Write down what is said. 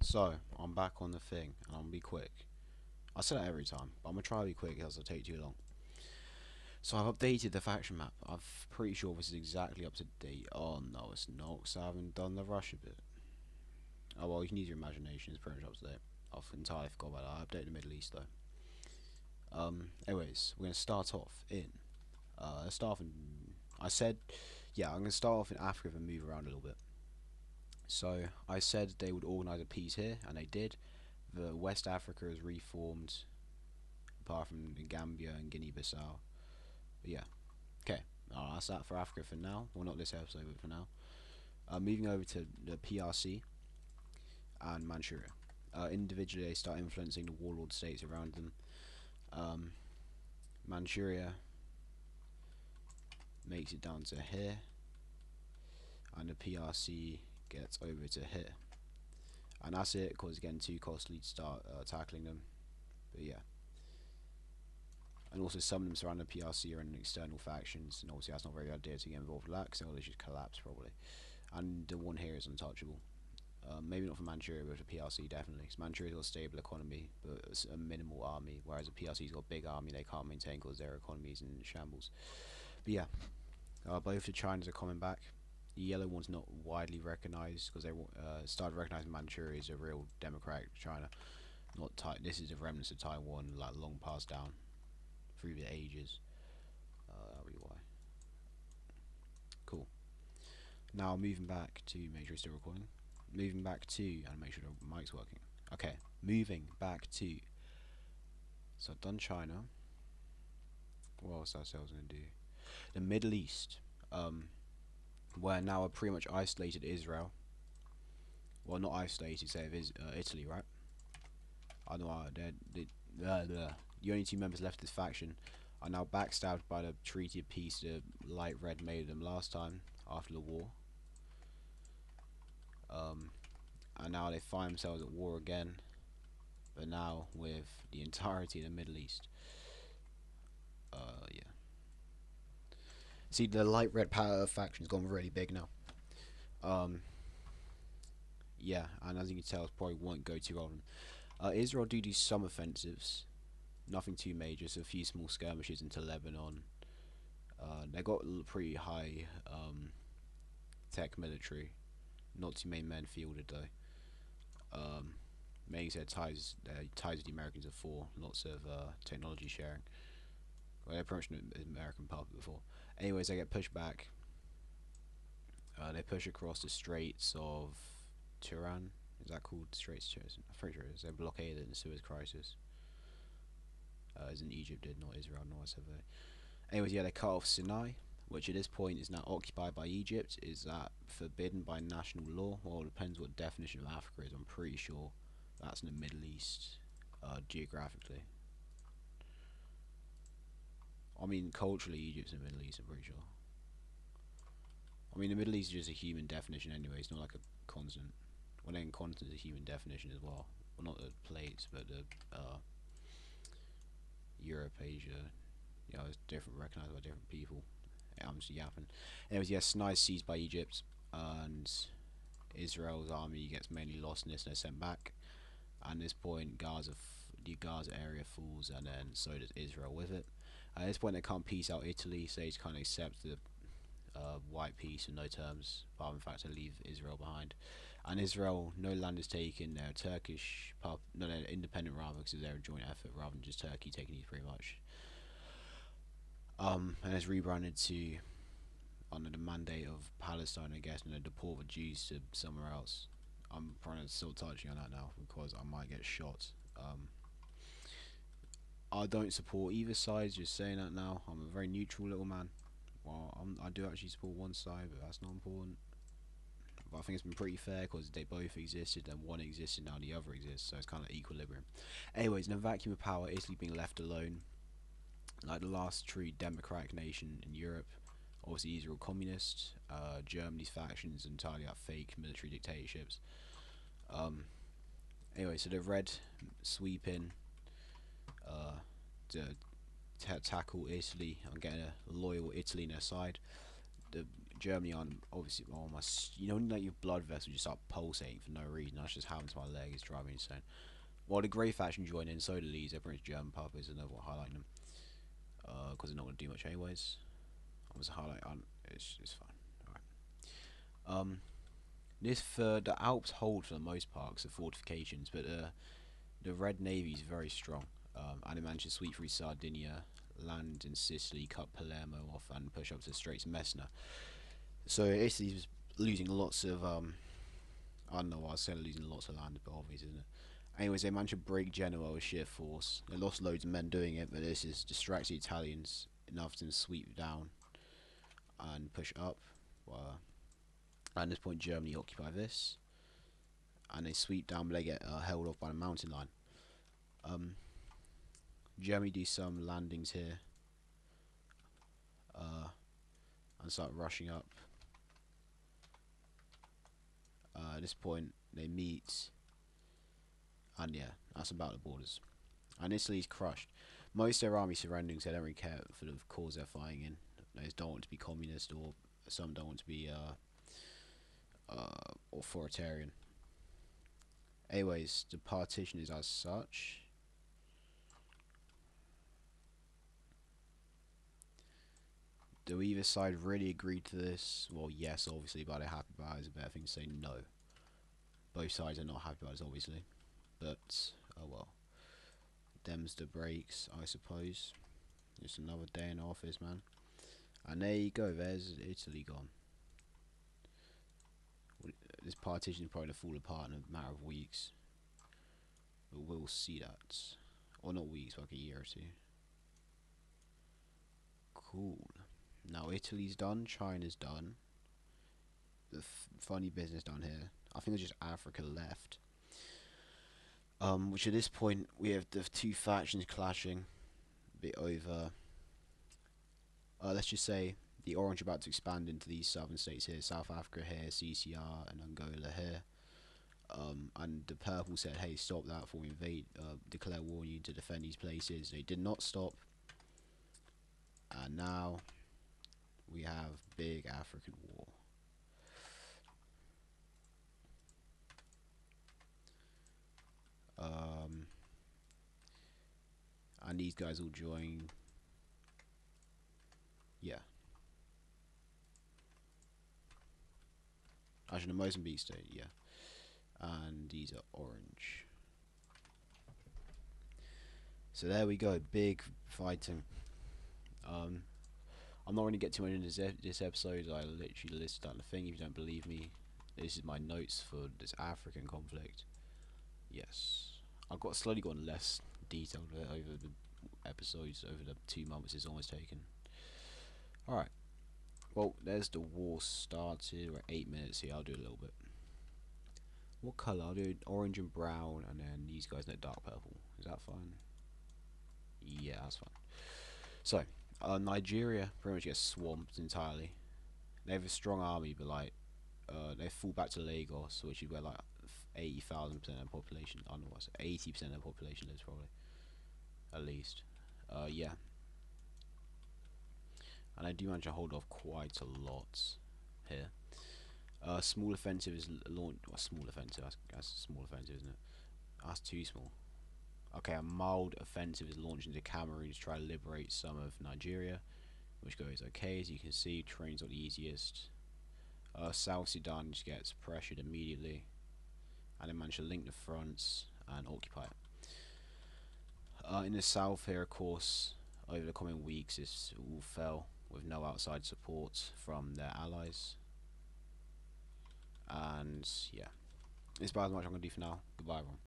So, I'm back on the thing, and I'm gonna be quick. I say that every time, but I'm gonna try to be quick, else it'll take too long. So I've updated the faction map. I'm pretty sure this is exactly up to date. Oh no, it's not, because I haven't done the Russia bit. Oh well, you can use your imagination, it's pretty much up to date. I've entirely forgot about that. I updated the Middle East though. Anyways, we're gonna start off in. Let's start off in. I said, yeah, I'm gonna start off in Africa and move around a little bit. So I said they would organise a peace here, and they did. The West Africa is reformed, apart from Gambia and Guinea-Bissau. But yeah, okay. That's that for Africa for now. Well, not this episode, but for now. Moving over to the PRC and Manchuria. Individually, they start influencing the warlord states around them. Um, Manchuria makes it down to here, and the PRC gets over to here. And that's it, because it's getting too costly to start tackling them. But yeah. And also some of them surround the PRC are in external factions, and obviously that's not a very good idea to get involved with that, because they'll just collapse probably. And the one here is untouchable. Maybe not for Manchuria, but for PRC definitely. Because Manchuria's got a stable economy, but it's a minimal army, whereas the PRC's got a big army they can't maintain because their economy's in shambles. But yeah, both the Chinas are coming back. The yellow one's not widely recognised because they started recognising Manchuria as a real democratic China. Not This is the remnants of Taiwan, like long passed down through the ages. That'll be why. Cool. Now moving back to make sure it's still recording. Moving back to and make sure the mic's working. Okay, moving back to. So I've done China. What else ourselves gonna do? The Middle East. Where now are pretty much isolated Israel. Well, not isolated. Say it is Italy, right? I know the only two members left of this faction are now backstabbed by the Treaty of Peace the Light Red made them last time after the war. And now they find themselves at war again, but now with the entirety of the Middle East. Yeah. See, the Light Red Power faction's gone really big now. Yeah, and as you can tell, it probably won't go too well. Israel do some offensives, nothing too major, so a few small skirmishes into Lebanon. They got pretty high tech military, not too many men fielded though. Mainly said ties with the Americans are for lots of technology sharing. Well, they're pretty much an American puppet before. Anyways, they get pushed back. They push across the Straits of Turan. Is that called Straits of Turan? I'm pretty sure it is. They blockaded in the Suez Crisis. As in Egypt did, not Israel, nor have they. Anyways, yeah, they cut off Sinai, which at this point is now occupied by Egypt. Is that forbidden by national law? Well, it depends what definition of Africa is. I'm pretty sure that's in the Middle East, geographically. I mean, culturally, Egypt's in the Middle East, I'm pretty sure. I mean, the Middle East is just a human definition anyway, it's not like a continent. Well, then continent is a human definition as well. Well, not the plates, but the Europe, Asia, you know, it's different, recognised by different people. Yeah, I'm just yapping. Anyways, yes, Sinai is seized by Egypt, and Israel's army gets mainly lost in this and they're sent back. And at this point, the Gaza area falls, and then so does Israel with it. At this point, they can't peace out Italy, so they just kind of accept the white peace in no terms, apart from the fact to leave Israel behind. And Israel, no land is taken. They're Turkish, no, they're independent rather, because they're a joint effort rather than just Turkey taking these pretty much. And it's rebranded to under the mandate of Palestine, I guess, and they deport the Jews to somewhere else. I'm probably still touching on that now because I might get shot. I don't support either side. Just saying that now. I'm a very neutral little man. Well, I do actually support one side, but that's not important. But I think it's been pretty fair because they both existed and one existed, now the other exists, so it's kind of equilibrium. Anyways, in a vacuum of power, Italy being left alone, like the last true democratic nation in Europe. Obviously, Israel communist. Germany's factions entirely like fake military dictatorships. Anyway, so the red sweep in to tackle Italy and get a loyal Italy on their side. The Germany on obviously on my you know like your blood vessels just start pulsating for no reason. That's just happened to my leg. It's driving me insane. Well, the Grey faction joined in, so did these. They're pretty much German puppets, and they're highlighting them because they're not going to do much anyways. I was highlight on. It's fine. All right. This for the Alps hold for the most part, 'cause of fortifications, but the Red Navy is very strong. And it managed to sweep through Sardinia, land in Sicily, cut Palermo off, and push up to the Straits of Messina. So Italy was losing lots of I don't know why I was saying losing lots of land, but obvious, isn't it? Anyways, they managed to break Genoa with sheer force. They lost loads of men doing it, but this is distracts the Italians enough to sweep down and push up. At this point, Germany occupy this, and they sweep down, but they get held off by the mountain line. Germany do some landings here, and start rushing up. At this point, they meet, and yeah, that's about the borders. And Italy's crushed. Most of their army surrendering, so they don't really care for the cause they're fighting in. They just don't want to be communist, or some don't want to be authoritarian. Anyways, the partition is as such. Do either side really agree to this? Well, yes, obviously, but they're happy about it. It's a better thing to say no. Both sides are not happy about it, obviously. But, oh well. Them's the breaks, I suppose. Just another day in office, man. And there you go, there's Italy gone. This partition is probably to fall apart in a matter of weeks. But we'll see that. Or not weeks, like a year or two. Cool. Now Italy's done, China's done. The funny business down here. I think there's just Africa left. Which at this point we have the two factions clashing. A bit over. Let's just say the Orange are about to expand into these southern states here. South Africa here, CCR and Angola here. And the Purple said, hey, stop that before we invade, declare war on you to defend these places. They did not stop. And now we have big African war. And these guys will join. Yeah. Actually, the Mozambique state, yeah. And these are orange. So there we go, big fighting. I'm not going to get too much into this episode. I literally listed out the thing. If you don't believe me, this is my notes for this African conflict. Yes, I've got slowly gotten less detailed over the episodes, over the 2 months it's almost taken. Alright, well, there's the war started. We're at 8 minutes here. I'll do a little bit. What colour? I'll do orange and brown, and then these guys in dark purple. Is that fine? Yeah, that's fine. So, Nigeria pretty much gets swamped entirely. They have a strong army, but like, they fall back to Lagos, which is where like 80,000% of the population, I don't know what's 80% of the population lives probably, at least. Yeah. And I do manage to hold off quite a lot here. Small offensive is launched. Well, small offensive. That's a small offensive, isn't it? That's too small. Okay, a mild offensive is launched into Cameroon to try to liberate some of Nigeria, which goes okay. As you can see, train's not the easiest. South Sudan just gets pressured immediately, and they manage to link the fronts and occupy it. In the south here, of course, over the coming weeks, this all fell with no outside support from their allies. And yeah, it's about as much I'm going to do for now. Goodbye, everyone.